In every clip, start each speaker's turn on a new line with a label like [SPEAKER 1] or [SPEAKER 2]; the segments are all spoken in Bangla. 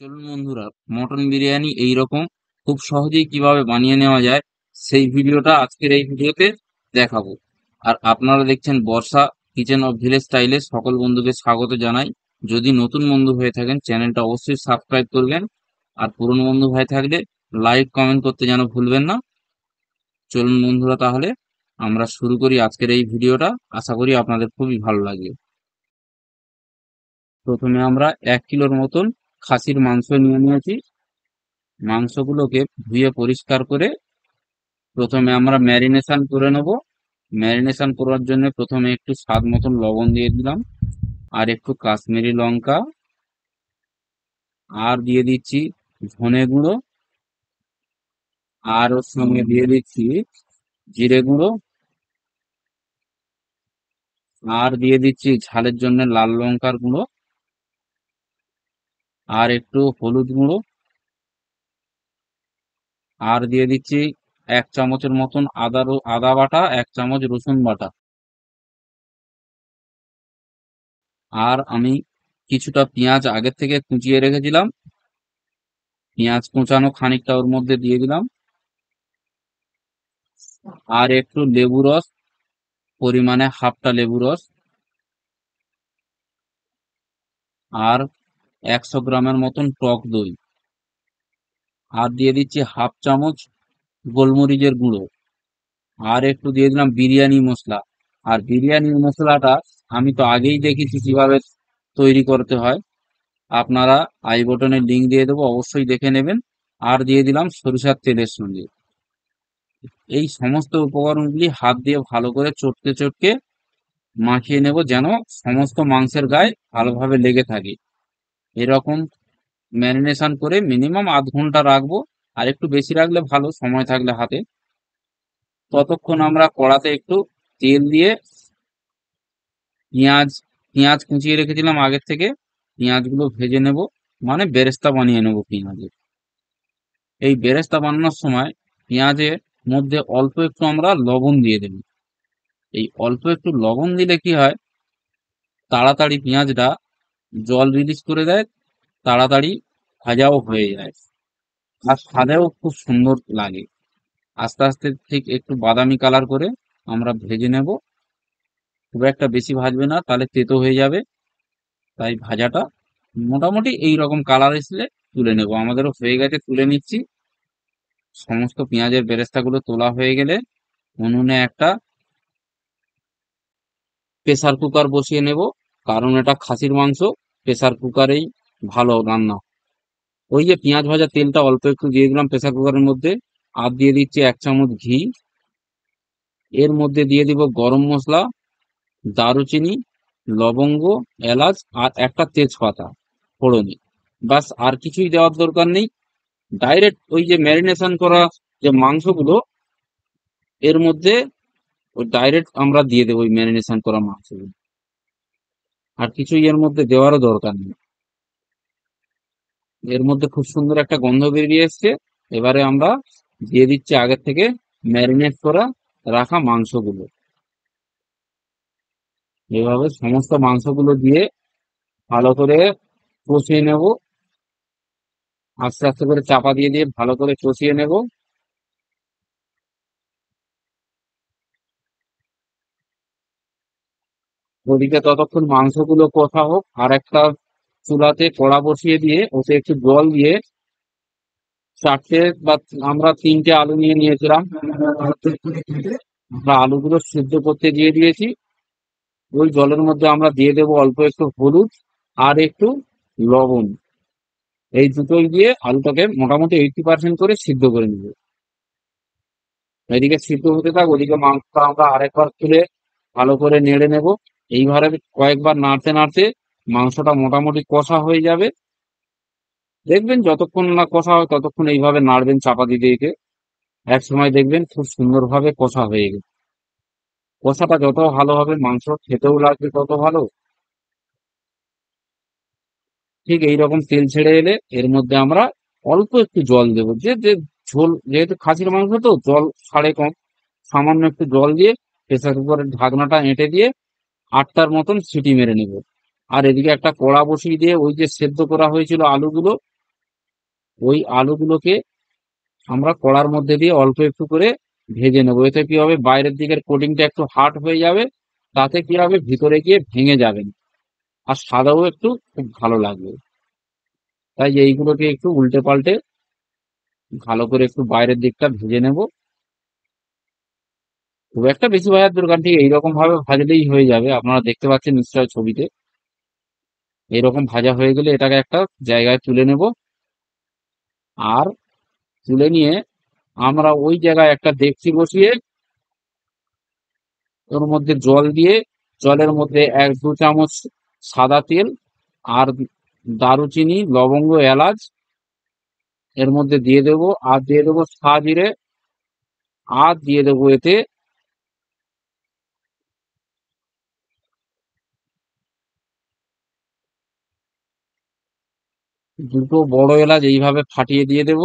[SPEAKER 1] চলুন বন্ধুরা, মটন বিরিয়ানি এইরকম খুব সহজেই কিভাবে বানিয়ে নেওয়া যায় সেই ভিডিওটা আজকের এই ভিডিওতে দেখাবো। আর আপনারা দেখছেন বর্ষা কিচেন অফ ভিলেজ স্টাইলে। সকল বন্ধুকে স্বাগত জানাই। যদি নতুন বন্ধু হয়ে থাকেন চ্যানেলটা অবশ্যই সাবস্ক্রাইব করবেন, আর পুরনো বন্ধু হয়ে থাকলে লাইক কমেন্ট করতে যেন ভুলবেন না। চলুন বন্ধুরা, তাহলে আমরা শুরু করি আজকের এই ভিডিওটা। আশা করি আপনাদের খুবই ভালো লাগবে। প্রথমে আমরা 1 কিলোর মতন খাসির মাংস নিয়ে নিয়েছি। মাংসগুলোকে ধুয়ে পরিষ্কার করে প্রথমে আমরা ম্যারিনেশন করে নেব। ম্যারিনেশন করার জন্য প্রথমে একটু স্বাদ মতন লবণ দিয়ে দিলাম, আর একটু কাশ্মীরি লঙ্কা, আর দিয়ে দিচ্ছি ধনে গুঁড়ো, আর ওর সঙ্গে দিয়ে দিচ্ছি জিরে গুঁড়ো, আর দিয়ে দিচ্ছি ঝালের জন্য লাল লঙ্কার গুঁড়ো, আর একটু হলুদ গুঁড়ো, আর দিয়ে দিচ্ছি 1 চামচের মতন আদা বাটা, 1 চামচ রসুন বাটা। আর আমি কিছুটা পেঁয়াজ আগের থেকে কুচিয়ে রেখেছিলাম, পেঁয়াজ কুচানো খানিকটা ওর মধ্যে দিয়ে দিলাম, আর একটু লেবু রস, পরিমাণে হাফটা লেবু রস, আর 100 গ্রামের মতন টক দই, আর দিয়ে দিচ্ছি হাফ চামচ গোলমরিচের গুঁড়ো, আর একটু দিয়ে দিলাম বিরিয়ানি মশলা। আর বিরিয়ানি মশলাটা আমি তো আগেই দেখেছি কিভাবে তৈরি করতে হয়, আপনারা আই বটনে লিংক দিয়ে দেবো, অবশ্যই দেখে নেবেন। আর দিয়ে দিলাম সরিষার তেলের সঙ্গে। এই সমস্ত উপকরণগুলি হাত দিয়ে ভালো করে চটকে চটকে মাখিয়ে নেব, যেন সমস্ত মাংসের গায়ে ভালোভাবে লেগে থাকে। এরকম ম্যারিনেশন করে মিনিমাম আধ ঘন্টা রাখবো, আর একটু বেশি রাখলে ভালো, সময় থাকলে হাতে। ততক্ষণ আমরা কড়াতে একটু তেল দিয়ে পেঁয়াজ পেঁয়াজ কুচিয়ে রেখেছিলাম আগের থেকে, পেঁয়াজগুলো ভেজে নেব, মানে বেরেস্তা বানিয়ে নেব পেঁয়াজের। এই বেরেস্তা বানানোর সময় পেঁয়াজের মধ্যে অল্প একটু আমরা লবণ দিয়ে দেব। এই অল্প একটু লবণ দিলে কি হয়, তাড়াতাড়ি পেঁয়াজটা জল রিলিজ করে দেয়, তাড়াতাড়ি ভাজাও হয়ে যায়, আর স্বাদেও খুব সুন্দর লাগে। আস্তে আস্তে ঠিক একটু বাদামি কালার করে আমরা ভেজে নেব। খুব একটা বেশি ভাজবে না, তাহলে তেতো হয়ে যাবে। তাই ভাজাটা মোটামুটি এই রকম কালার আসলে তুলে নেব। আমাদেরও হয়ে গেছে, তুলে নিচ্ছি। সমস্ত পেঁয়াজের বেরেস্তাগুলো তোলা হয়ে গেলে উনুনে একটা প্রেসার কুকার বসিয়ে নেব, কারণ এটা খাসির মাংস, প্রেসার কুকারেই ভালো রান্না। ওই যে পেঁয়াজ ভাজা তেলটা অল্প একটু দিয়ে দিলাম প্রেসার কুকারের মধ্যে, আর দিয়ে দিচ্ছি 1 চামচ ঘি। এর মধ্যে দিয়ে দিব গরম মশলা, দারুচিনি, লবঙ্গ, এলাচ, আর একটা তেজপাতা ফোড়নে। বাস, আর কিছুই দেওয়ার দরকার নেই। ডাইরেক্ট ওই যে ম্যারিনেশন করা যে মাংসগুলো এর মধ্যে ওই ডাইরেক্ট আমরা দিয়ে দেবো, ওই ম্যারিনেশন করা মাংসগুলো। আর কিছুই এর মধ্যে দেওয়ারও দরকার নেই। এর মধ্যে খুব সুন্দর একটা গন্ধ বেরিয়ে এসছে। এবারে আমরা দিয়ে দিচ্ছি আগের থেকে ম্যারিনেট করা রাখা মাংসগুলো। এভাবে সমস্ত মাংসগুলো দিয়ে ভালো করে কষিয়ে নেব, আস্তে আস্তে করে চাপা দিয়ে দিয়ে ভালো করে কষিয়ে নেব। ওদিকে ততক্ষণ মাংসগুলো কষা হোক, আর একটা চুলাতে কড়া বসিয়ে দিয়ে ওতে একটু জল দিয়ে 4টে বা আমরা 3টে আলু নিয়ে নিয়েছিলাম, আমরা আলুগুলো সিদ্ধ করতে দিয়ে দিয়েছি। ওই জলের মধ্যে আমরা দিয়ে দেবো অল্প একটু হলুদ, আর একটু লবণ। এই দুটোই দিয়ে আলুটাকে মোটামুটি 80% করে সিদ্ধ করে নিব। এদিকে সিদ্ধ হতে থাক, ওদিকে মাংসটা আমরা আরেকবার তুলে ভালো করে নেড়ে নেব। এইভাবে কয়েকবার নাড়তে নাড়তে মাংসটা মোটামুটি কষা হয়ে যাবে। দেখবেন যতক্ষণ না কষা হয় ততক্ষণ এইভাবে নাড়বেন চাপা দিতে দিতে। এক সময় দেখবেন খুব সুন্দরভাবে কষা হয়ে গেছে। কষাটা যত ভালো হবে মাংস খেতেও লাগবে তত ভালো। ঠিক এইরকম তেল ছেড়ে এলে এর মধ্যে আমরা অল্প একটু জল দেবো, যে যে ঝোল, যেহেতু খাসির মাংস তো জল ছাড়ে কম। সামান্য একটু জল দিয়ে প্রেসার কুকারের ঢাকনাটা এঁটে দিয়ে 8টার মতন সিটি মেরে নেব। আর এদিকে একটা কড়া বসিয়ে দিয়ে ওই যে সেদ্ধ করা হয়েছিল আলুগুলো, ওই আলুগুলোকে আমরা কড়ার মধ্যে দিয়ে অল্প একটু করে ভেজে নেবো। এতে কি হবে, বাইরের দিকের কোটিংটা একটু হার্ড হয়ে যাবে, তাতে কি হবে ভিতরে গিয়ে ভেঙে যাবে না, আর স্বাদও একটু খুব ভালো লাগবে। তাই এইগুলোকে একটু উল্টে পাল্টে ভালো করে একটু বাইরের দিকটা ভেজে নেব। খুব একটা বেশি ভাজার দরকার, ঠিক এইরকম ভাবে ভাজলেই হয়ে যাবে। আপনারা দেখতে পাচ্ছেন নিশ্চয় ছবিতে। এরকম ভাজা হয়ে গেলে এটাকে একটা জায়গায় তুলে নেব। আর তুলে নিয়ে আমরা ওই জায়গায় একটা ডেকচি বসিয়ে ওর মধ্যে জল দিয়ে, জলের মধ্যে 1-2 চামচ সাদা তেল আর দারুচিনি, লবঙ্গ, এলাচ এর মধ্যে দিয়ে দেব। আর দিয়ে দেবো সাজিরে। আর দিয়ে দেবো এতে দুটো বড় এলাচ এইভাবে ফাটিয়ে দিয়ে দেব।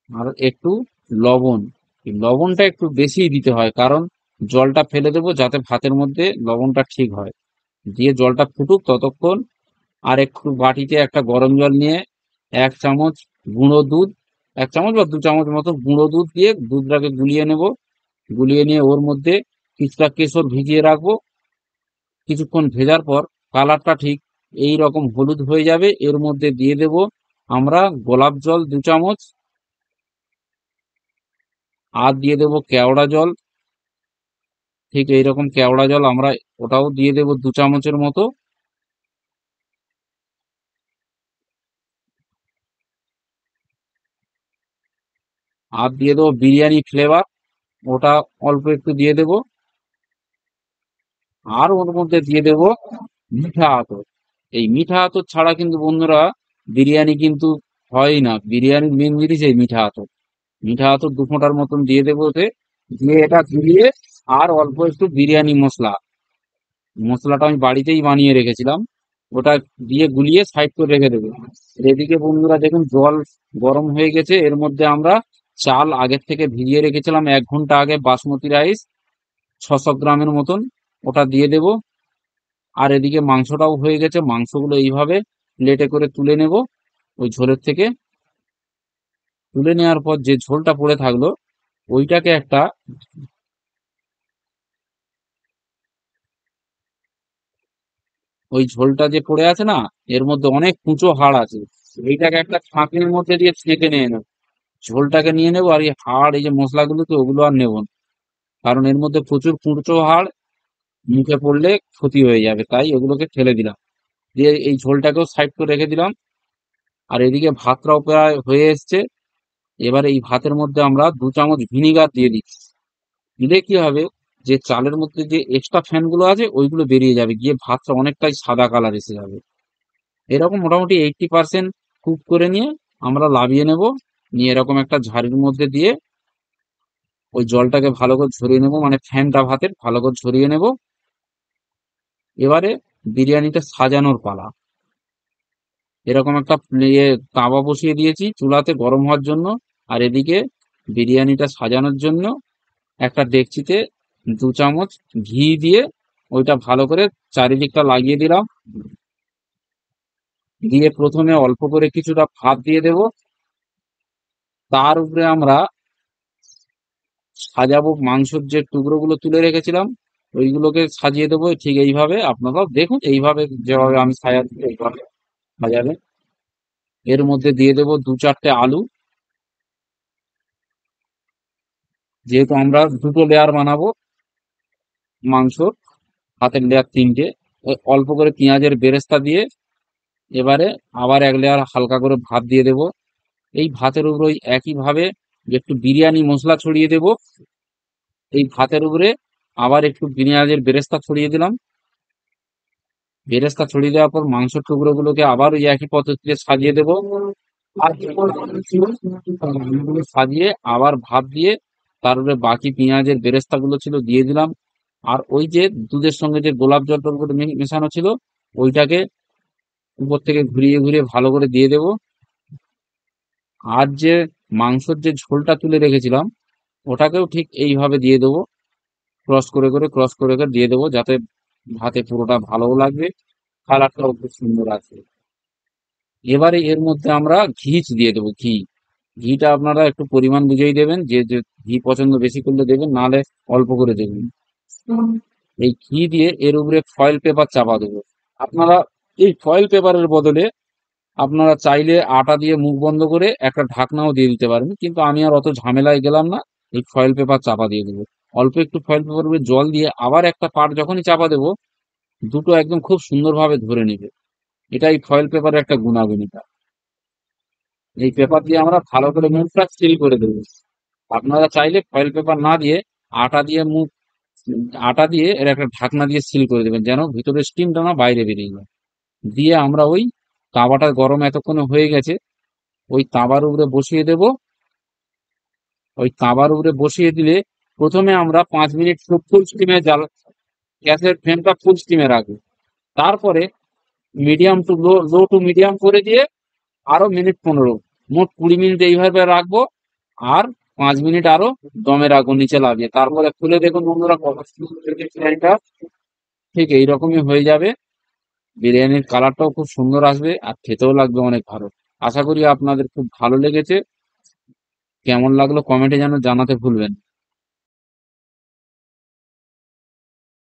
[SPEAKER 1] আর একটু লবণ, এই লবণটা একটু বেশি দিতে হয়, কারণ জলটা ফেলে দেবো যাতে ভাতের মধ্যে লবণটা ঠিক হয়। দিয়ে জলটা ফুটুক ততক্ষণ। আর একটু বাটিতে একটা গরম জল নিয়ে 1 চামচ গুঁড়ো দুধ, 1 চামচ বা 2 চামচ মতো গুঁড়ো দুধ দিয়ে দুধটাকে গুলিয়ে নেব। গুলিয়ে নিয়ে ওর মধ্যে কিছুটা কেশর ভিজিয়ে রাখবো। কিছুক্ষণ ভেজার পর কালারটা ঠিক এই রকম হলুদ হয়ে যাবে। এর মধ্যে দিয়ে দেব আমরা গোলাপ জল 2 চামচ। আর দিয়ে দেব কেওড়া জল, ঠিক এইরকম কেওড়া জল আমরা ওটাও দিয়ে দেব 2 চামচের মতো। আর দিয়ে দেবো বিরিয়ানি ফ্লেভার, ওটা অল্প একটু দিয়ে দেব। আর ওর মধ্যে দিয়ে দেব মিঠা আতর। এই মিঠা আতর ছাড়া কিন্তু বন্ধুরা বিরিয়ানি কিন্তু হয় না। বিরিয়ানির মেন জিনিস এই মিঠা আতর। মিঠা আতর 2 ফোঁটার মতন দিয়ে দেবো ওতে। দিয়ে এটা গুলিয়ে, আর অল্প একটু বিরিয়ানি মশলা, মশলাটা আমি বাড়িতেই বানিয়ে রেখেছিলাম, ওটা দিয়ে গুলিয়ে সাইড করে রেখে দেবো। এদিকে বন্ধুরা দেখুন জল গরম হয়ে গেছে। এর মধ্যে আমরা চাল আগের থেকে ভিজিয়ে রেখেছিলাম 1 ঘন্টা আগে, বাসমতি রাইস 600 গ্রামের মতন, ওটা দিয়ে দেব। আর এদিকে মাংসটাও হয়ে গেছে, মাংসগুলো এইভাবে প্লেটে করে তুলে নেব ওই ঝোলের থেকে। তুলে নেওয়ার পর যে ঝোলটা পড়ে থাকলো ওইটাকে একটা, ওই ঝোলটা যে পড়ে আছে না, এর মধ্যে অনেক কুঁচো হাড় আছে, এইটাকে একটা ছাঁকনির মধ্যে দিয়ে ছেঁকে নিয়ে নেবো। ঝোলটাকে নিয়ে নেবো, আর এই হাড়, এই যে মশলাগুলো তো ওগুলো আর নেবো না, কারণ এর মধ্যে প্রচুর কুঁচো হাড়, মুখে পড়লে ক্ষতি হয়ে যাবে, তাই ওগুলোকে ফেলে দিলাম। দিয়ে এই ঝোলটাকেও সাইড করে রেখে দিলাম। আর এদিকে ভাতটাও প্রায় হয়ে এসছে। এবার এই ভাতের মধ্যে আমরা 2 চামচ ভিনিগার দিয়ে দিচ্ছি। দিলে কি হবে, যে চালের মধ্যে যে এক্সট্রা ফ্যান গুলো আছে ওইগুলো বেরিয়ে যাবে, গিয়ে ভাতটা অনেকটাই সাদা কালার এসে যাবে। এরকম মোটামুটি 80% কুক করে নিয়ে আমরা লাভিয়ে নেব। নিয়ে এরকম একটা ঝাড়ির মধ্যে দিয়ে ওই জলটাকে ভালো করে ঝরিয়ে নেব, মানে ফ্যানটা ভাতের ভালো করে ঝরিয়ে নেব। এবারে বিরিয়ানিটা সাজানোর পালা। এরকম একটা তাওয়া বসিয়ে দিয়েছি চুলাতে গরম হওয়ার জন্য। আর এদিকে বিরিয়ানিটা সাজানোর জন্য একটা ডেকচিতে 2 চামচ ঘি দিয়ে ওইটা ভালো করে চারিদিকটা লাগিয়ে দিলাম। দিয়ে প্রথমে অল্প করে কিছুটা ভাত দিয়ে দেব। তার উপরে আমরা সাজাবো মাংসের যে টুকরোগুলো তুলে রেখেছিলাম, ওইগুলোকে সাজিয়ে দেবো। ঠিক এইভাবে আপনারাও দেখুন, এইভাবে যেভাবে আমি সাজাচ্ছি এইভাবে সাজাবে। এর মধ্যে দিয়ে দেবো 2-4টে আলু, যেহেতু আমরা দুটো লেয়ার বানাবো মাংস, হাতের লেয়ার 3টে। অল্প করে পেঁয়াজের বেরেস্তা দিয়ে এবারে আবার 1 লেয়ার হালকা করে ভাত দিয়ে দেব। এই ভাতের উপরে ওই একইভাবে একটু বিরিয়ানি মশলা ছড়িয়ে দেব। এই ভাতের উপরে আবার একটু পেঁয়াজের বেরেস্তা ছড়িয়ে দিলাম। বেরেস্তা ছড়িয়ে দেওয়ার পর মাংসের টুকরোগুলোকে আবার ওই একই পদ্ধতিতে সাজিয়ে দেব। আর এগুলো সাজিয়ে আবার ভাত দিয়ে তার উপরে বাকি পেঁয়াজের বেরেস্তা গুলো ছিল দিয়ে দিলাম। আর ওই যে দুধের সঙ্গে যে গোলাপ জলটার উপরে মেশানো ছিল ওইটাকে উপর থেকে ঘুরিয়ে ঘুরিয়ে ভালো করে দিয়ে দেব। আর যে মাংসের যে ঝোলটা তুলে রেখেছিলাম ওটাকেও ঠিক এইভাবে দিয়ে দেবো। ক্রস করে করে দিয়ে দেবো, যাতে ভাতে পুরোটা ভালো লাগবে, কালারটাও খুব সুন্দর আছে। এবারে এর মধ্যে আমরা দিয়ে দেবো ঘি। ঘিটা আপনারা একটু পরিমাণ বুঝেই দেবেন, যে যে ঘি পছন্দ বেশি করলে দেবেন, নাহলে অল্প করে দেবেন। এই ঘি দিয়ে এর উপরে ফয়েল পেপার চাপা দেবো। আপনারা এই ফয়েল পেপারের বদলে আপনারা চাইলে আটা দিয়ে মুখ বন্ধ করে একটা ঢাকনাও দিয়ে দিতে পারেন, কিন্তু আমি আর অত ঝামেলায় গেলাম না। এই ফয়েল পেপার চাপা দিয়ে দেবো। অল্প একটু ফয়েল পেপার উপরে জল দিয়ে আবার একটা পার্ট যখনই চাপা দেবো, দুটো একদম খুব সুন্দরভাবে ধরে নেবে। এটাই ফয়েল পেপারের একটা গুণাগুণিতা। এই পেপার দিয়ে আমরা ভালো করে মুখটা সিল করে দেবো। আপনারা চাইলে ফয়েল পেপার না দিয়ে আটা দিয়ে মুখ আটা দিয়ে এর একটা ঢাকনা দিয়ে সিল করে দেবেন, যেন ভিতরে স্টিমটা না বাইরে বেরিয়ে যায়। দিয়ে আমরা ওই তাওয়াটা গরম এতক্ষণে হয়ে গেছে, ওই তাওয়ার উপরে বসিয়ে দেব। ওই তাওয়ার উপরে বসিয়ে দিলে প্রথমে আমরা 5 মিনিট ফুল স্টিমে গ্যাসের ফ্লেমটা ফুল স্টিমে রাখবো। তারপরে medium to low to medium করে দিয়ে আরো মিনিট 15, মোট 20 মিনিট এইভাবে রাখবো। আর 5 মিনিট আরো দমে রাখবো নিচে লাগিয়ে, তারপরে খুলে দেখুন বন্ধুরা কত সুন্দর হয়েছে বিরিয়ানিটা। ঠিক এইরকমই হয়ে যাবে। বিরিয়ানির কালারটাও খুব সুন্দর আসবে আর খেতেও লাগবে অনেক ভালো। আশা করি আপনাদের খুব ভালো লেগেছে। কেমন লাগলো কমেন্টে যেন জানাতে ভুলবেন না।